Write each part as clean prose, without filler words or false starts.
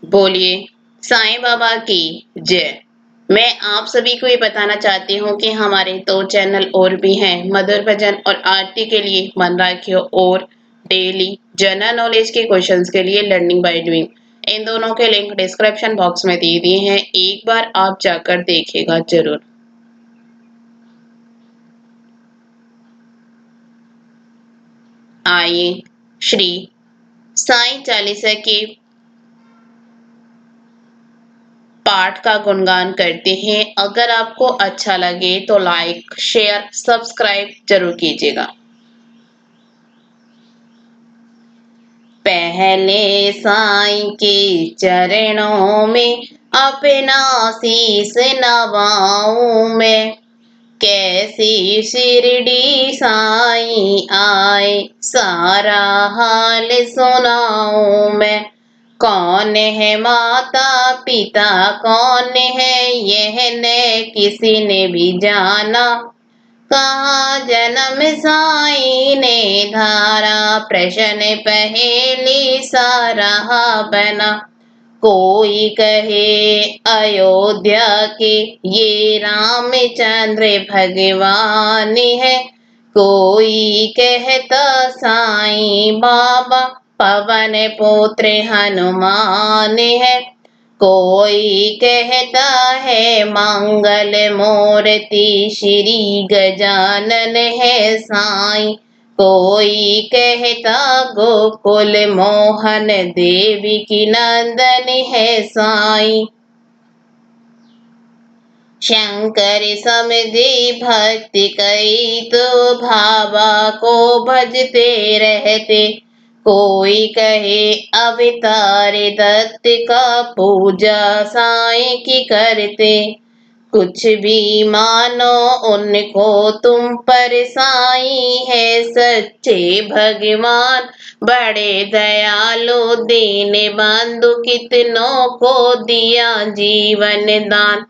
बोलिए साईं बाबा की जय। मैं आप सभी को ये बताना चाहती हूँ कि हमारे 2 चैनल और भी हैं, मधुर भजन और आरती के लिए मन राखियो और डेली जनरल नॉलेज के क्वेश्चंस के लिए लर्निंग बाय डूइंग। इन दोनों के लिंक डिस्क्रिप्शन बॉक्स में दे दिए हैं, एक बार आप जाकर देखिएगा जरूर। आइए श्री साईं चालीसा के पाठ का गुणगान करते हैं। अगर आपको अच्छा लगे तो लाइक शेयर सब्सक्राइब जरूर कीजिएगा। पहले साईं के चरणों में अपना शीस नवाऊं मैं, कैसी शिरडी साईं आए सारा हाल सुनाऊं मैं। कौन है माता पिता कौन है यह न किसी ने भी जाना, कहाँ जन्म साईं ने धारा प्रश्न पहेली सारा बना। कोई कहे अयोध्या के ये रामचंद्र भगवान है, कोई कहता साईं बाबा पवन पुत्र हनुमान है, कोई कहता है मंगल मूर्ति श्री गजानन है साईं, कोई कहता गोकुल मोहन देवी की नंदन है साईं। शंकर समझे भक्ति कई तो भावा को भजते रहते, कोई कहे अवतार दत्त का पूजा साईं की करते। कुछ भी मानो उनको तुम पर साईं है सच्चे भगवान, बड़े दयालु दीन बंधु कितनों को दिया जीवन दान।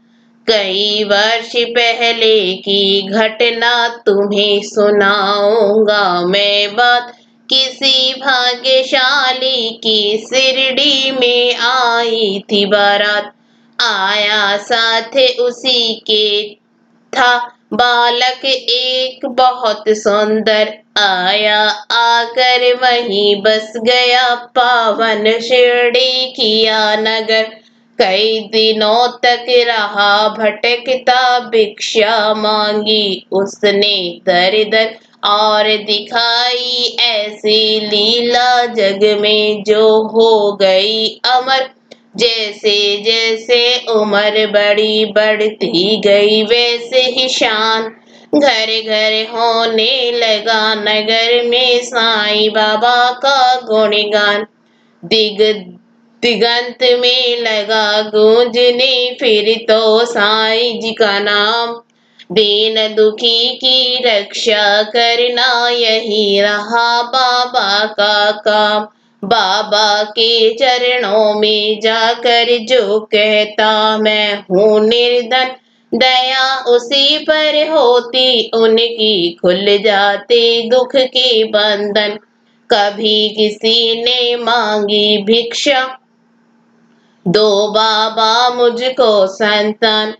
कई वर्ष पहले की घटना तुम्हें सुनाऊंगा मैं बात, किसी भाग्यशाली की शिरडी में आई थी बारात। आया साथ उसी के था बालक एक बहुत सुंदर, आया आकर वहीं बस गया पावन शिरडी किया नगर। कई दिनों तक रहा भटकता भिक्षा मांगी उसने दर दर, और दिखाई ऐसी लीला जग में जो हो गई अमर। जैसे जैसे उम्र बड़ी बढ़ती गई वैसे ही शान घर घर होने लगा नगर में साईं बाबा का गुणगान। दिग दिगंत में लगा गूंजने फिर तो साईं जी का नाम, दीन दुखी की रक्षा करना यही रहा बाबा का काम। बाबा के चरणों में जाकर जो कहता मैं हूँ निर्धन, दया उसी पर होती उनकी खुल जाते दुख के बंधन। कभी किसी ने मांगी भिक्षा दो बाबा मुझको संतान,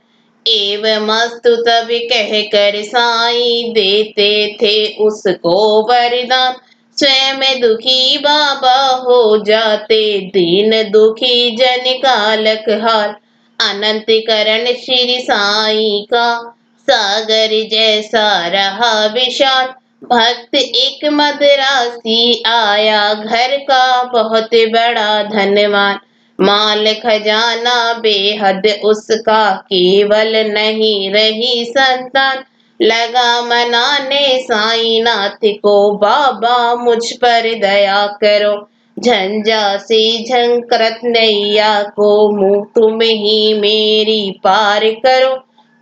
एवं मस्तु तब कह कर साईं देते थे उसको वरदान। स्वयं दुखी बाबा हो जाते दीन दुखी जन का लकहार, अनंत करण श्री साईं का सागर जैसा रहा विशाल। भक्त एक मदरासी आया घर का बहुत बड़ा धनवान, माल खजाना बेहद उसका केवल नहीं रही संतान। लगा मनाने साईं नाथ को बाबा मुझ पर दया करो, झंझा से झंकरत नैया को मुँह तुम ही मेरी पार करो।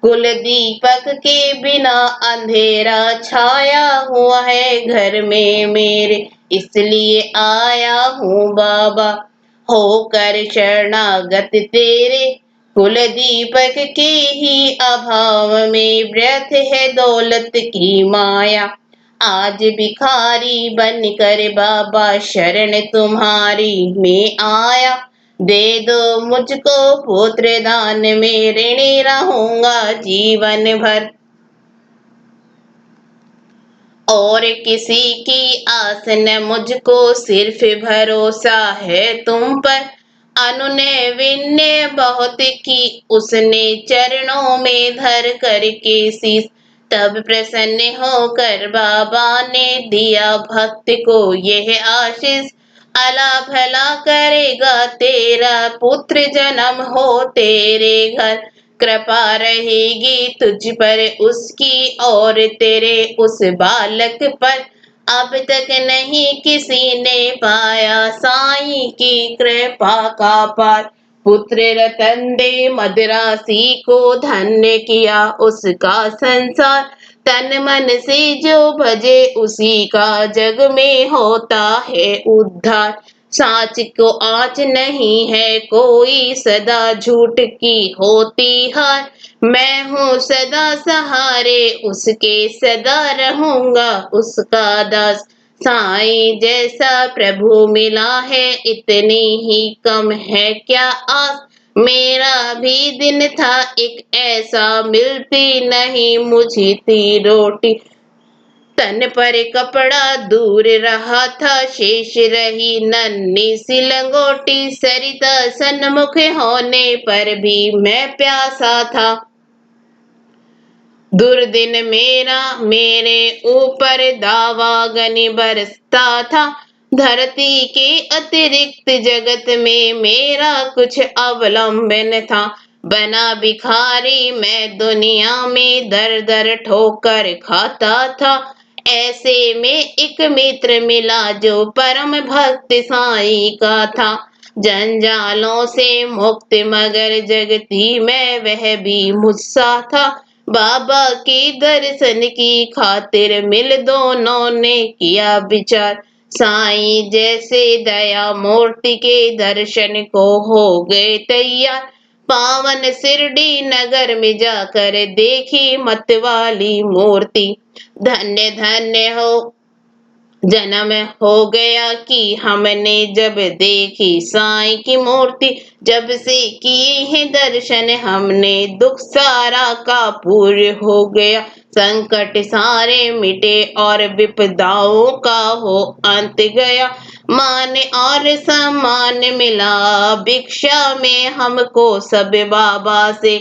कुल दीपक के बिना अंधेरा छाया हुआ है घर में मेरे, इसलिए आया हूँ बाबा होकर शरणागत तेरे। कुल दीपक के ही अभाव में व्यर्थ है दौलत की माया, आज भिखारी बनकर बाबा शरण तुम्हारी में आया। दे दो मुझको पुत्र दान में, ऋणी रहूंगा जीवन भर। और किसी की आस न मुझको, सिर्फ भरोसा है तुम पर। अनुनय विनय बहुत की उसने, चरणों में धर करके शीस। तब प्रसन्न होकर बाबा ने दिया भक्त को यह आशीष। अला भला करेगा तेरा पुत्र, जन्म हो तेरे घर। कृपा रहेगी तुझ पर उसकी, और तेरे उस बालक पर। अब तक नहीं किसी ने पाया, साईं की कृपा का पार। पुत्र रतन दे मदरासी को, धन्य किया उसका संसार। तन मन से जो भजे उसी का, जग में होता है उद्धार। साच को आँच नहीं है कोई, सदा झूठ की होती हार। मैं हूँ सदा सहारे उसके, सदा रहूंगा उसका दास। साईं जैसा प्रभु मिला है, इतनी ही कम है क्या आस। मेरा भी दिन था एक ऐसा, मिलती नहीं मुझे थी रोटी। तन पर कपड़ा दूर रहा था, शेष रही नन्ही सी लंगोटी। सरिता सन्मुख होने पर भी मैं प्यासा था। दुर्दिन मेरा मेरे ऊपर दावा गनी बरसता था। धरती के अतिरिक्त जगत में मेरा कुछ अवलंबन था। बना भिखारी मैं दुनिया में, दर दर ठोकर खाता था। ऐसे में एक मित्र मिला जो परम भक्त साईं का था। जंजालों से मुक्त मगर जगती मैं, वह भी मुझसा था। बाबा के दर्शन की खातिर मिल दोनों ने किया विचार। साईं जैसे दया मूर्ति के दर्शन को हो गए तैयार। पावन शिरडी नगर में जाकर देखी मतवाली मूर्ति। धन्य धन्य हो जन्म हो गया कि हमने जब देखी साईं की मूर्ति। जब से किए हैं दर्शन हमने, दुख सारा का पूर्ण हो गया। संकट सारे मिटे और विपदाओं का हो अंत गया। मान और सम्मान मिला भिक्षा में हमको सब बाबा से।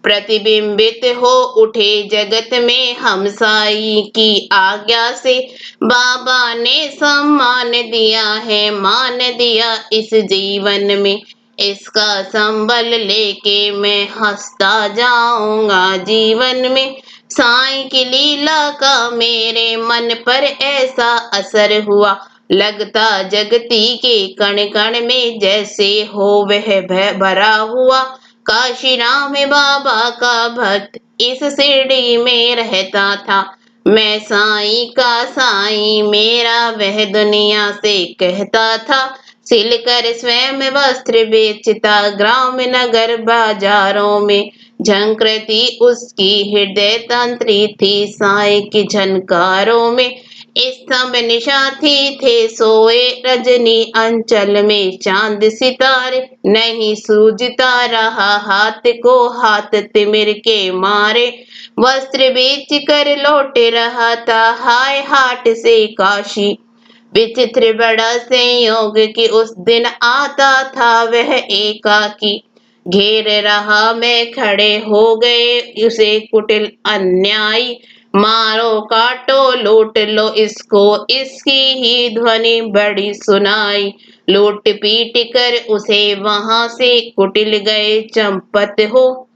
प्रतिबिंबित हो उठे जगत में हम साईं की आज्ञा से। बाबा ने सम्मान दिया है, मान दिया इस जीवन में। इसका संबल लेके मैं हंसता जाऊंगा जीवन में। साईं की लीला का मेरे मन पर ऐसा असर हुआ, लगता जगती के कण कण में जैसे हो वह भरा हुआ। काशी राम बाबा का भक्त इस शिरडी में रहता था। मैं साईं का साईं मेरा वह दुनिया से कहता था। सिलकर स्वयं वस्त्र बेचता ग्राम नगर बाजारों में। झंकृति उसकी हृदय तंत्री थी साईं की झनकारों में। स्तंभ निशाथी थे सोए रजनी अंचल में, चांद सितारे नहीं सूझता रहा हाथ को हाथ तिमिर के मारे। वस्त्र बेच कर लौट रहा था हाय हाट से काशी। विचित्र बड़ा संयोग कि उस दिन आता था वह एकाकी। घेर रहा मैं खड़े हो गए उसे कुटिल अन्यायी। मारो काटो लूट लो इसको, इसकी ही ध्वनि बड़ी सुनाई। लूट पीट कर उसे वहां से कुटिल गए चंपत हो।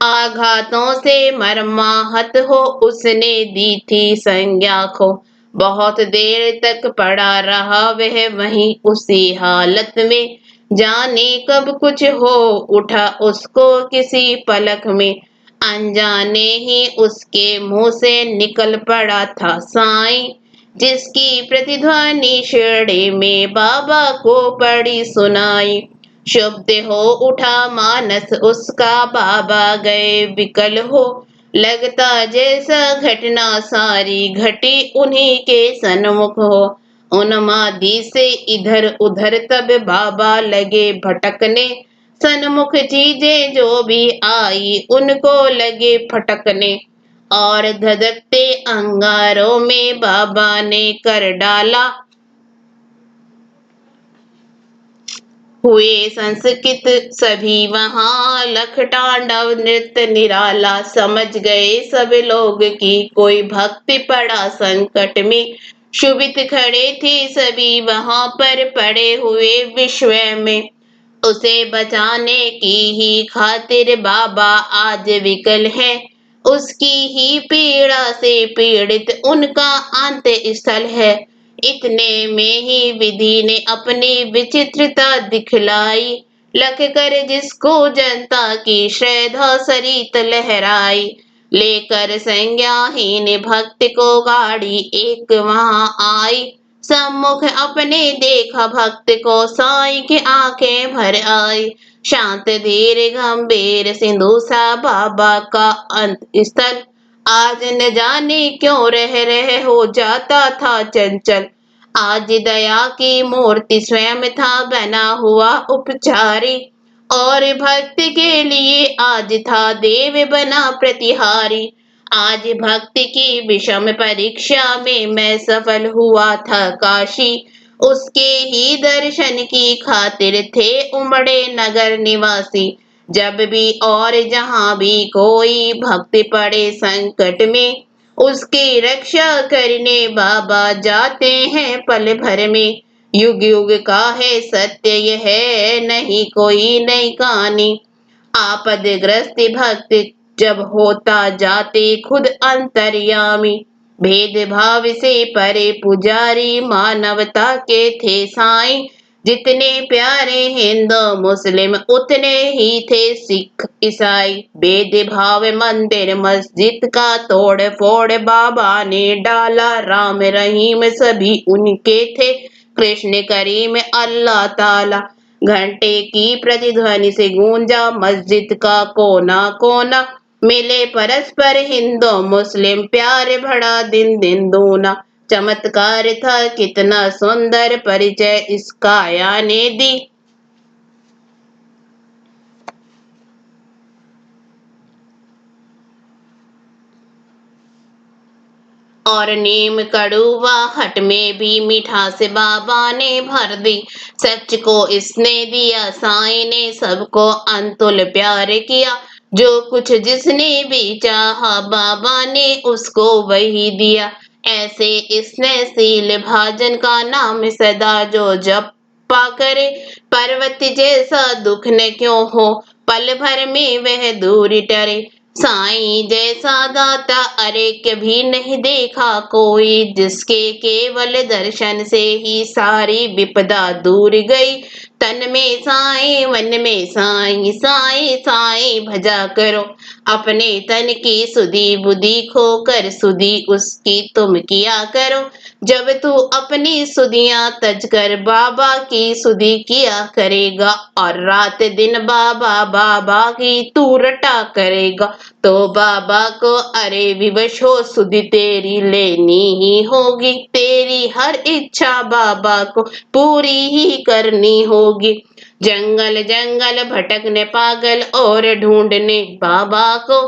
आघातों से मरमाहत हो उसने दी थी संज्ञा को। बहुत देर तक पड़ा रहा वह वहीं उसी हालत में। जाने कब कुछ हो उठा उसको किसी पलक में। अनजाने ही उसके मुंह से निकल पड़ा था साईं, जिसकी प्रतिध्वनि शिरडी में बाबा को पड़ी सुनाई। शुभ हो उठा मानस उसका, बाबा गए विकल हो। लगता जैसा घटना सारी घटी उन्हीं के सन्मुख हो। उन्मादी से इधर उधर तब बाबा लगे भटकने, सन्मुख चीजें जो भी आई उनको लगे फटकने, और धधकते अंगारों में बाबा ने कर डाला, हुए संस्कृत सभी वहां, लख तांडव नृत्य निराला। समझ गए सब लोग कि कोई भक्ति पड़ा संकट में, शुभित खड़े थे सभी वहां पर पड़े हुए विश्व में, उसे बचाने की ही खातिर बाबा आज विकल है, उसकी ही पीड़ा से पीड़ित उनका अंत स्थल है। इतने में ही विधि ने अपनी विचित्रता दिखलाई, लख कर जिसको जनता की श्रद्धा सरित लहराई, लेकर संज्ञाहीन भक्त को गाड़ी एक वहां आई, सम्मुख अपने देखा भक्त को साईं की आंखें भर आई, शांत धीर गंभीर सिंधु सा बाबा का अंत स्थल, आज न जाने क्यों रह हो जाता था चंचल, आज दया की मूर्ति स्वयं था बना हुआ उपचारी, और भक्त के लिए आज था देव बना प्रतिहारी, आज भक्ति की विषम परीक्षा में मैं सफल हुआ था काशी, उसके ही दर्शन की खातिर थे उमड़े नगर निवासी, जब भी और जहां भी कोई भक्त पड़े संकट में, उसकी रक्षा करने बाबा जाते हैं पल भर में, युग युग का है सत्य यह नहीं कोई नई कहानी, आपदग्रस्त भक्त जब होता जाते खुद अंतर्यामी, भेदभाव से परे पुजारी मानवता के थे साईं, जितने प्यारे हिंदू मुस्लिम उतने ही थे सिख ईसाई, भेदभाव मंदिर मस्जिद का तोड़ फोड़ बाबा ने डाला, राम रहीम सभी उनके थे, कृष्ण करीम अल्लाह ताला, घंटे की प्रतिध्वनि से गूंजा मस्जिद का कोना कोना, मिले परस्पर हिंदू मुस्लिम प्यार बढ़ा दिन दिन दूना, चमत्कार था कितना सुंदर परिचय इसका आया ने दी, और नीम कड़ुआ हट में भी मिठास बाबा ने भर दी, सच को इसने दिया साईं ने सबको अनतुल प्यार किया, जो कुछ जिसने भी चाहा बाबा ने उसको वही दिया, ऐसे स्नेहशील भाजन का नाम सदा जो जपा करे, पर्वत जैसा दुख न क्यों हो पल भर में वह दूर टरे, साईं जैसा दाता अरे कभी नहीं देखा कोई, जिसके केवल दर्शन से ही सारी विपदा दूर गई, तन में साईं मन में साईं, साईं साईं भजा करो, अपने तन की सुधी बुद्धि खोकर सुधी उसकी तुम किया करो, जब तू अपनी सुधियां तज कर बाबा की सुधि किया करेगा, और रात दिन बाबा बाबा की तू रटा करेगा, तो बाबा को अरे विवश हो सुधि तेरी लेनी ही होगी, तेरी हर इच्छा बाबा को पूरी ही करनी होगी, जंगल जंगल भटकने पागल और ढूंढने बाबा को,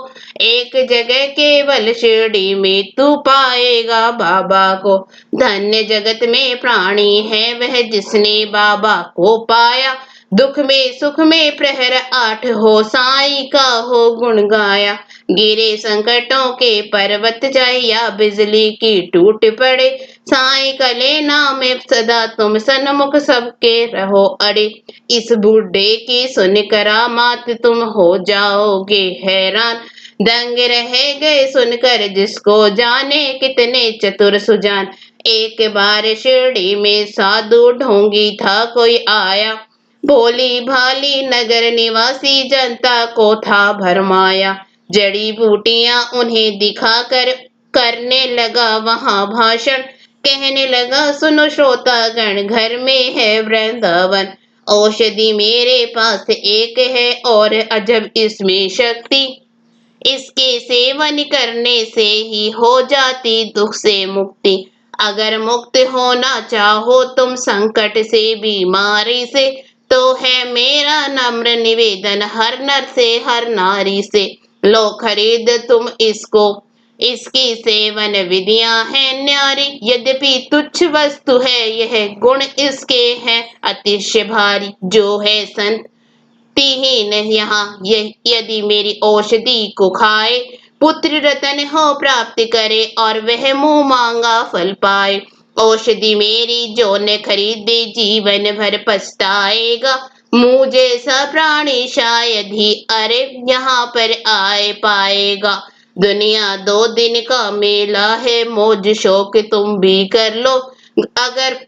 एक जगह केवल शिरडी में तू पाएगा बाबा को, धन्य जगत में प्राणी है वह जिसने बाबा को पाया, दुख में सुख में प्रहर आठ हो साईं का हो गुण गाया, गिरे संकटों के पर्वत जाए या बिजली की टूट पड़े, साईं का लेना में सदा तुम सन्मुख सबके रहो अड़े, इस बूढ़े की सुन करामात तुम हो जाओगे हैरान, दंग रह गए सुनकर जिसको जाने कितने चतुर सुजान, एक बार शिरडी में साधु ढोंगी था कोई आया, भोली भाली नगर निवासी जनता को था भरमाया, जड़ी बूटियां उन्हें दिखाकर करने लगा वहां भाषण, कहने लगा सुनो श्रोतागण घर में है वृंदावन, औषधि मेरे पास एक है और अजब इसमें शक्ति, इसके सेवन करने से ही हो जाती दुख से मुक्ति, अगर मुक्त होना चाहो तुम संकट से बीमारी से, तो है मेरा नम्र निवेदन हर नर से हर नारी से, लो खरीद तुम इसको, इसकी सेवन विधियां हैं न्यारी, यद्यपि तुच्छ वस्तु है यह गुण इसके हैं अतिशय भारी, जो है संत तिहीन यहाँ यदि मेरी औषधि को खाए, पुत्र रतन हो प्राप्त करे और वह मुंह मांगा फल पाए। औषधि मेरी जो न खरीदे जीवन भर पछताएगा, मुँह जैसा प्राणी शायद ही अरे यहाँ पर आए पाएगा। दुनिया 2 दिन का मेला है, मौज शौक तुम भी कर लो, अगर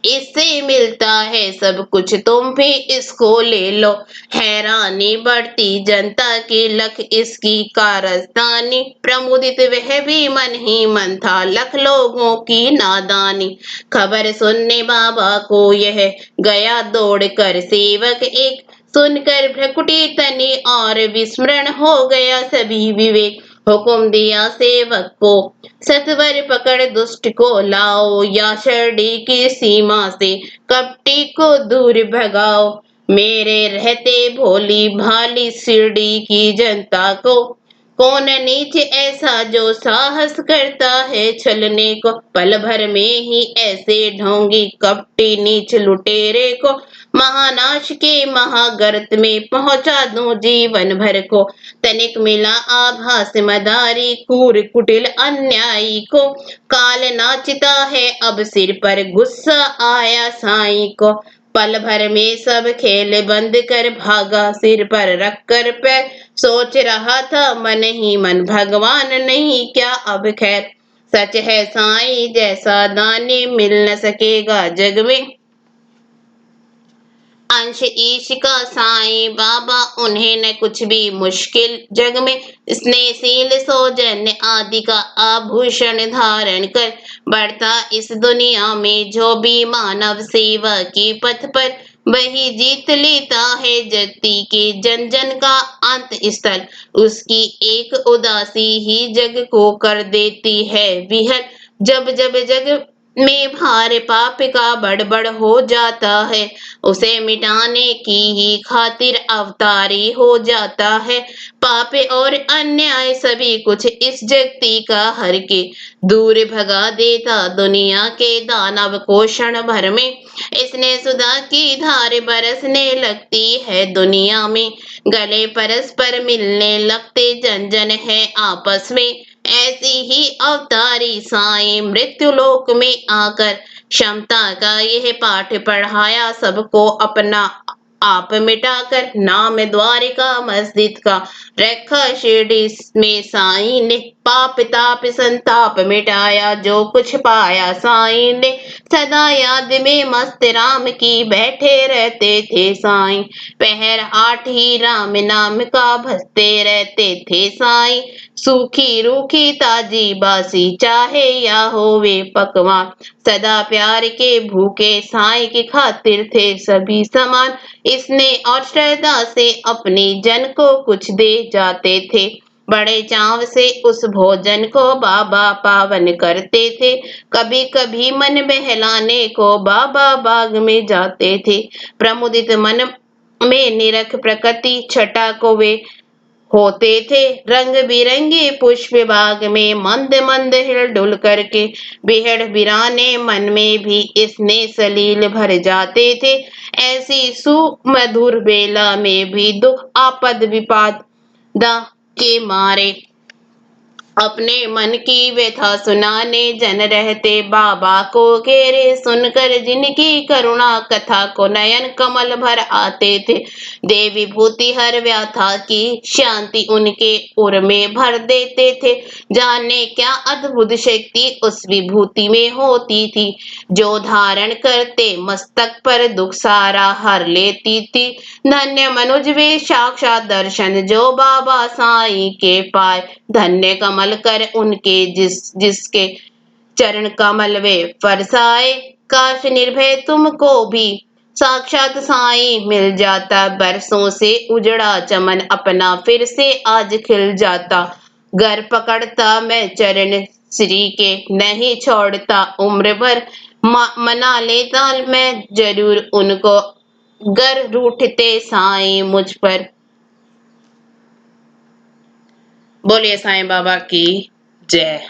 इससे मिलता है सब कुछ तुम भी इसको ले लो। हैरानी बढ़ती जनता की लख इसकी कारस्तानी, प्रमुदित वह भी मन ही मन था लख लोगों की नादानी। खबर सुनने बाबा को यह गया दौड़ कर सेवक एक, सुनकर भ्रकुटी तनी और विस्मरण हो गया सभी विवेक। हुक्म दिया सेवक को, सत्वर पकड़ दुष्ट को लाओ, या शरडी की सीमा से कपटी को दूर भगाओ। मेरे रहते भोली भाली शिरडी की जनता को, कौन नीच ऐसा जो साहस करता है छलने को, पल भर में ही ऐसे ढोंगी कपटी नीच लुटेरे को, महानाश के महागर्त में पहुंचा दूं जीवन भर को। तनिक मिला आभास मदारी कूर कुटिल अन्यायी को, काल नाचता है अब सिर पर गुस्सा आया साईं को। पल भर में सब खेल बंद कर भागा सिर पर रख कर पैर, सोच रहा था मन ही मन भगवान नहीं क्या अब खैर। सच है साईं जैसा दानी मिल न सकेगा जग में, अंश ईश का साईं बाबा उन्हें न कुछ भी मुश्किल जग में, स्नेहशील सौजन्य आदि का आभूषण धारण कर, बढ़ता इस दुनिया में जो भी मानव सेवा की पथ पर, वही जीत लेता है जगती के जन जन का अंत स्थल। उसकी एक उदासी ही जग को कर देती है विहल, जब जब जग में भार पाप का बड़ हो जाता है, उसे मिटाने की ही खातिर अवतारी हो जाता है। पाप और अन्याय सभी कुछ इस जगती का हर के दूर भगा देता दुनिया के दानव को क्षण भर में। इसने सुधा की धार बरसने लगती है दुनिया में, गले परस्पर मिलने लगते जन जन है आपस में। ऐसी ही अवतारी साईं मृत्यु लोक में आकर, क्षमता का यह पाठ पढ़ाया सबको अपना आप मिटाकर, नाम द्वारिका मस्जिद का रखा शिरडी में साईं ने, पाप ताप संताप मिटाया जो कुछ पाया साईं ने, सदा याद में मस्त राम की बैठे रहते थे साईं, पहर 8 ही राम नाम का भजते रहते थे साईं। सूखी रूखी ताजी बासी चाहे या होवे पकवान, सदा प्यार के भूखे साईं की खातिर थे सभी समान, स्नेह और श्रद्धा से अपने जन को कुछ दे जाते थे, बड़े चाव से उस भोजन को बाबा पावन करते थे। कभी कभी मन बहलाने को बाबा बाग में जाते थे, प्रमुदित मन में निरख प्रकृति छटा को वे होते थे, रंग बिरंगे पुष्प बाग में मंद मंद हिलडुल करके, बिहड़ बिराने मन में भी इसने सलील भर जाते थे। ऐसी सुमधुर बेला में भी दुख आपद विपदा के मारे अपने मन की व्यथा सुनाने जन रहते बाबा को घेरे, सुनकर जिनकी करुणा कथा को नयन कमल भर आते थे, देवी भूति हर व्यथा की शांति उनके उर में भर देते थे। जाने क्या अद्भुत शक्ति उस विभूति में होती थी, जो धारण करते मस्तक पर दुख सारा हर लेती थी। धन्य मनुज वे साक्षात दर्शन जो बाबा साईं के पाए, धन्य कमल कर उनके जिसके चरण कमल वे फरसाए, काश निर्भय तुमको भी साक्षात साईं मिल जाता, बरसों से उजड़ा चमन अपना फिर से आज खिल जाता। घर पकड़ता मैं चरण श्री के नहीं छोड़ता उम्र भर, मना लेता मैं जरूर उनको, गर रूठते साईं मुझ पर। बोलिए साईं बाबा की जय।